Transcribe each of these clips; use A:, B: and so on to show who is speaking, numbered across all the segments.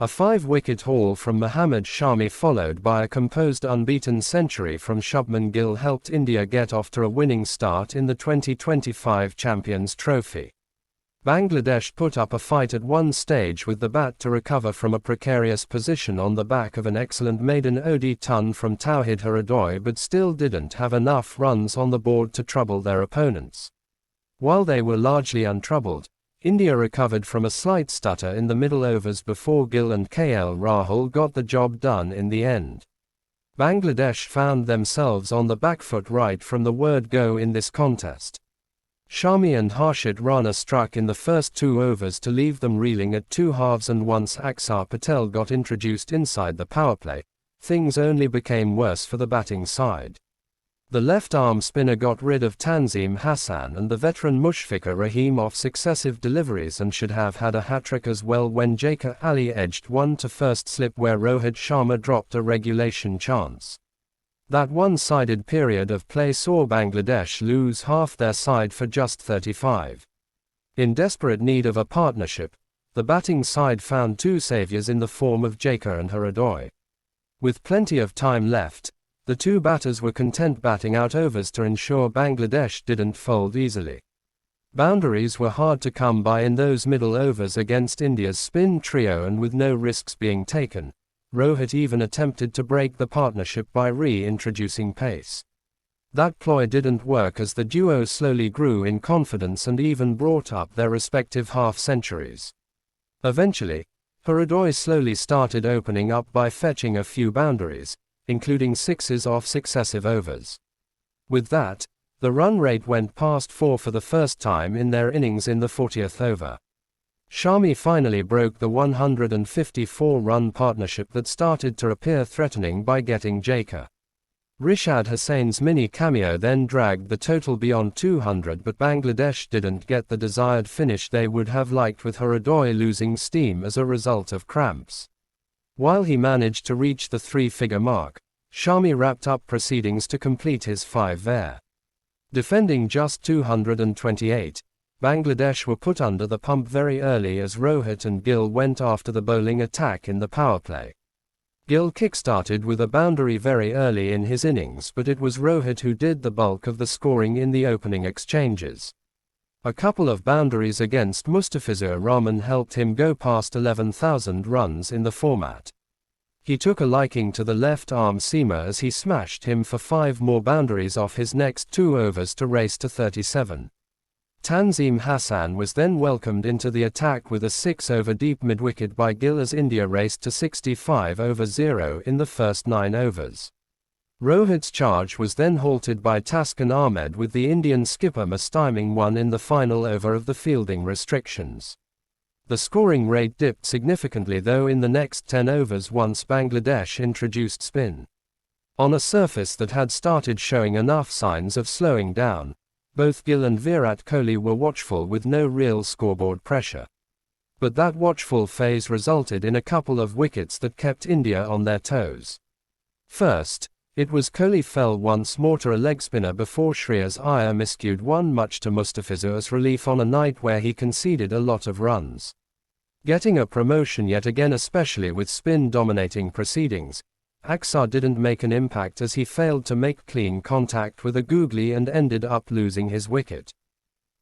A: A 5-wicket haul from Mohammad Shami followed by a composed unbeaten century from Shubman Gill helped India get off to a winning start in the 2025 Champions Trophy. Bangladesh put up a fight at one stage with the bat to recover from a precarious position on the back of an excellent maiden OD ton from Tauhid Hridoy, but still didn't have enough runs on the board to trouble their opponents. While they were largely untroubled, India recovered from a slight stutter in the middle overs before Gill and KL Rahul got the job done in the end. Bangladesh found themselves on the back foot right from the word go in this contest. Shami and Harshit Rana struck in the first 2 overs to leave them reeling at 2 halves, and once Axar Patel got introduced inside the powerplay, things only became worse for the batting side. The left-arm spinner got rid of Tanzim Hassan and the veteran Mushfiqur Rahim off successive deliveries and should have had a hat-trick as well when Jakar Ali edged one to first slip where Rohit Sharma dropped a regulation chance. That one-sided period of play saw Bangladesh lose half their side for just 35. In desperate need of a partnership, the batting side found 2 saviours in the form of Jakar and Hridoy. With plenty of time left, the 2 batters were content batting out overs to ensure Bangladesh didn't fold easily. Boundaries were hard to come by in those middle overs against India's spin trio, and with no risks being taken, Rohit even attempted to break the partnership by reintroducing pace. That ploy didn't work as the duo slowly grew in confidence and even brought up their respective half-centuries. Eventually, Hridoy slowly started opening up by fetching a few boundaries, including 6s off successive overs. With that, the run rate went past 4 for the first time in their innings in the 40th over. Shami finally broke the 154-run partnership that started to appear threatening by getting Jakar. Rishad Hussain's mini cameo then dragged the total beyond 200, but Bangladesh didn't get the desired finish they would have liked, with Hridoy losing steam as a result of cramps. While he managed to reach the 3-figure mark, Shami wrapped up proceedings to complete his 5 there. Defending just 228, Bangladesh were put under the pump very early as Rohit and Gill went after the bowling attack in the powerplay. Gill kick-started with a boundary very early in his innings, but it was Rohit who did the bulk of the scoring in the opening exchanges. A couple of boundaries against Mustafizur Rahman helped him go past 11,000 runs in the format. He took a liking to the left-arm seamer as he smashed him for 5 more boundaries off his next 2 overs to race to 37. Tanzim Hassan was then welcomed into the attack with a 6-over deep mid-wicket by Gill as India raced to 65 over 0 in the first 9 overs. Rohit's charge was then halted by Taskin Ahmed, with the Indian skipper mistiming one in the final over of the fielding restrictions. The scoring rate dipped significantly though in the next 10 overs once Bangladesh introduced spin. On a surface that had started showing enough signs of slowing down, both Gill and Virat Kohli were watchful with no real scoreboard pressure. But that watchful phase resulted in a couple of wickets that kept India on their toes. First, it was Kohli fell once more to a leg spinner before Shreyas Iyer miscued one, much to Mustafizur's relief on a night where he conceded a lot of runs. Getting a promotion yet again, especially with spin dominating proceedings, Axar didn't make an impact as he failed to make clean contact with a googly and ended up losing his wicket.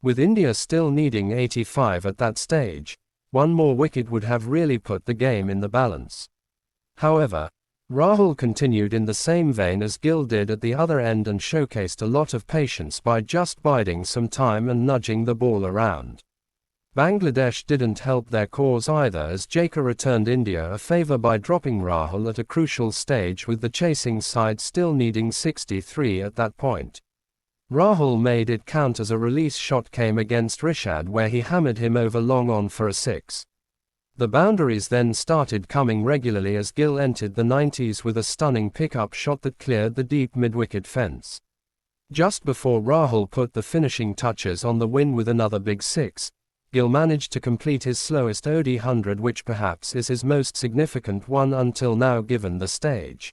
A: With India still needing 85 at that stage, one more wicket would have really put the game in the balance. However, Rahul continued in the same vein as Gill did at the other end and showcased a lot of patience by just biding some time and nudging the ball around. Bangladesh didn't help their cause either as Jakar returned India a favour by dropping Rahul at a crucial stage, with the chasing side still needing 63 at that point. Rahul made it count as a release shot came against Rishad where he hammered him over long on for a 6. The boundaries then started coming regularly as Gill entered the 90s with a stunning pickup shot that cleared the deep mid-wicket fence. Just before Rahul put the finishing touches on the win with another big 6, Gill managed to complete his slowest OD 100, which perhaps is his most significant one until now given the stage.